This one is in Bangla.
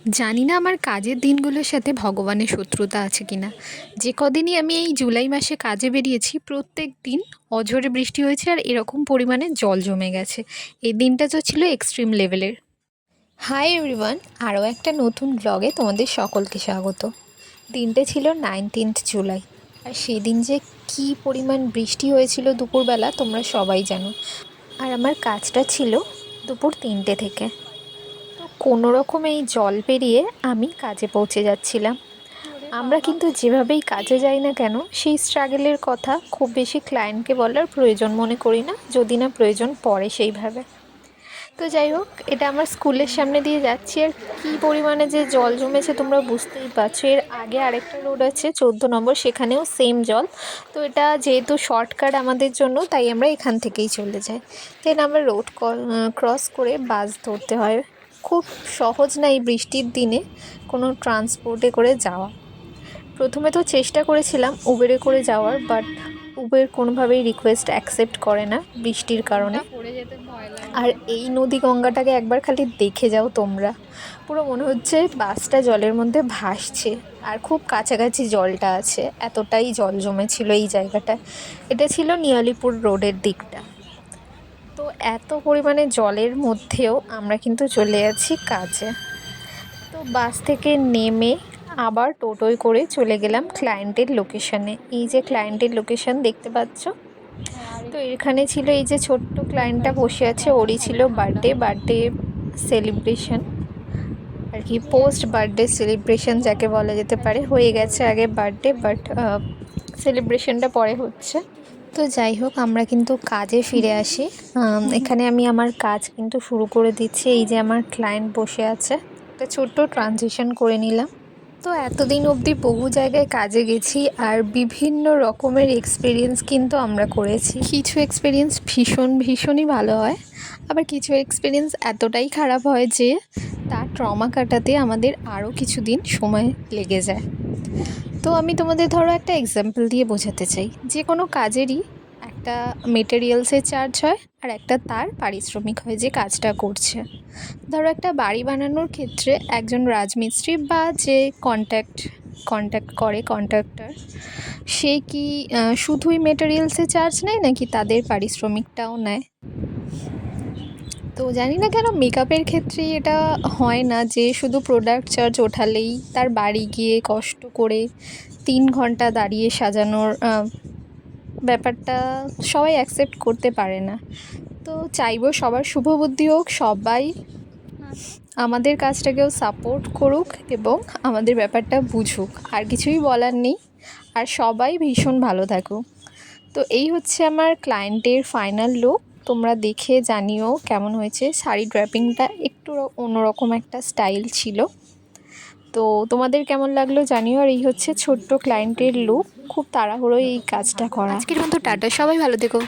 জানি না আমার কাজের দিনগুলোর সাথে ভগবানের শত্রুতা আছে কিনা। যে কদিনই আমি এই জুলাই মাসে কাজে বেরিয়েছি প্রত্যেক দিন অঝোরে বৃষ্টি হয়েছে আর এরকম পরিমাণে জল জমে গেছে। এই দিনটা তো ছিল এক্সট্রিম লেভেলের। হাই এভরিওয়ান, আরও একটা নতুন ব্লগে তোমাদের সকলকে স্বাগত। দিনটা ছিল 19th জুলাই, আর সেই দিন যে কী পরিমাণ বৃষ্টি হয়েছিল দুপুরবেলা তোমরা সবাই জানো। আর আমার কাজটা ছিল দুপুর 3টে থেকে। তো কোনো রকম এই জল পেরিয়ে আমি কাজে পৌঁছে যাচ্ছিলাম। আমরা কিন্তু যেভাবেই কাজে যাই না কেন সেই স্ট্রাগলের কথা খুব বেশি ক্লায়েন্টকে বলার প্রয়োজন মনে করি না, যদি না প্রয়োজন পড়ে সেইভাবে। তো যাই হোক, এটা আমার স্কুলের সামনে দিয়ে যাচ্ছি, আর কী পরিমাণে যে জল জমেছে তোমরা বুঝতেই পারছো। এর আগে আরেকটা রোড আছে 14 নম্বর, সেখানেও সেম জল। তো এটা যেহেতু শর্টকাট আমাদের জন্য, তাই আমরা এখান থেকেই চলে যাই। দেন আমরা রোড ক্রস করে বাস ধরতে হয়। খুব সহজ না এই বৃষ্টির দিনে কোনো ট্রান্সপোর্টে করে যাওয়া। প্রথমে তো চেষ্টা করেছিলাম উবেরে করে যাওয়ার, বাট উবের কোনোভাবেই রিকোয়েস্ট অ্যাকসেপ্ট করে না বৃষ্টির কারণে। আর এই নদী গঙ্গাটাকে একবার খালি দেখে যাও তোমরা, পুরো মনে হচ্ছে বাসটা জলের মধ্যে ভাসছে, আর খুব কাছাকাছি জলটা আছে, এতটাই জল জমেছিল এই জায়গাটায়। এটা ছিল নিয়ালিপুর রোডের দিকটা। তো এত পরিমাণে জলের মধ্যেও আমরা কিন্তু চলে যাচ্ছি কাজে। তো বাস থেকে নেমে আবার টোটোয় করে চলে গেলাম ক্লায়েন্টের লোকেশানে। এই যে ক্লায়েন্টের লোকেশান দেখতে পাচ্ছ, তো এখানে ছিল এই যে ছোট্ট ক্লায়েন্টটা বসে আছে, ওরই ছিল বার্থডে সেলিব্রেশন আর কি, পোস্ট বার্থডে সেলিব্রেশন যাকে বলা যেতে পারে। হয়ে গেছে আগে বার্থডে, বাট সেলিব্রেশনটা পরে হচ্ছে। তো যাই হোক, আমরা কিন্তু কাজে ফিরে আসি। এখানে আমি আমার কাজ কিন্তু শুরু করে দিচ্ছি। এই যে আমার ক্লায়েন্ট বসে আছে, একটা ছোট্ট ট্রানজিশন করে নিলাম। তো এতদিন অবধি বহু জায়গায় কাজে গেছি, আর বিভিন্ন রকমের এক্সপিরিয়েন্স কিন্তু আমরা করেছি। কিছু এক্সপিরিয়েন্স ভীষণই ভালো হয়, আবার কিছু এক্সপিরিয়েন্স এতটাই খারাপ হয় যে তার ট্রমা কাটাতে আমাদের আরও কিছু দিন সময় লেগে যায়। তো আমি তোমাদের ধরো একটা এক্সাম্পল দিয়ে বোঝাতে চাই। যে কোনো কাজেরই একটা মেটেরিয়ালসের চার্জ হয়, আর একটা তার পারিশ্রমিক হয় যে কাজটা করছে। ধরো একটা বাড়ি বানানোর ক্ষেত্রে একজন রাজমিস্ত্রি বা যে কন্ট্যাক্ট করে কন্ট্রাক্টর, সে কি শুধুই মেটেরিয়ালসে চার্জ নেয় নাকি তাদের পারিশ্রমিকটাও নেয়? তো জানি না কেন মেকআপের ক্ষেত্রে এটা হয় না যে শুধু প্রোডাক্ট চার্জ ওঠালেই তার বাড়ি গিয়ে কষ্ট করে 3 ঘন্টা দাঁড়িয়ে সাজানোর ব্যাপারটা সবাই অ্যাকসেপ্ট করতে পারে না। তো চাইবো সবার শুভবুদ্ধি হোক, সবাই আমাদের কাজটাকেও সাপোর্ট করুক এবং আমাদের ব্যাপারটা বুঝুক, আর কিছুই বলার নেই। আর সবাই ভীষণ ভালো থাকুক। তো এই হচ্ছে আমার ক্লায়েন্টের ফাইনাল লুক। তোমরা দেখে জানিও কেমন হয়েছে। শাড়ি ড্র্যাপিংটা একটু অন্যরকম একটা স্টাইল ছিল। তো তোমাদের কেমন লাগলো জানিও। আর এই হচ্ছে ছোট্ট ক্লায়েন্টের লুক। খুব তাড়াহুড়োই এই কাজটা করা। আজকের মতো টাটা, সবাই ভালো থেকো।